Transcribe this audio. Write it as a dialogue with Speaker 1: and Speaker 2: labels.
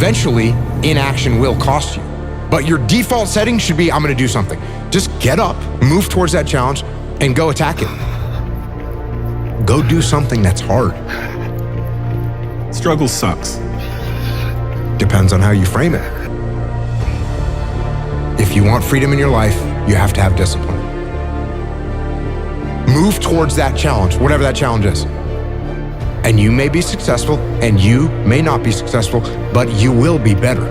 Speaker 1: Eventually, inaction will cost you. But your default setting should be, I'm gonna do something. Just get up, move towards that challenge, and go attack it. Go do something that's hard.
Speaker 2: Struggle sucks.
Speaker 1: Depends on how you frame it. If you want freedom in your life, you have to have discipline. Move towards that challenge, whatever that challenge is. And you may be successful, and you may not be successful, but you will be better.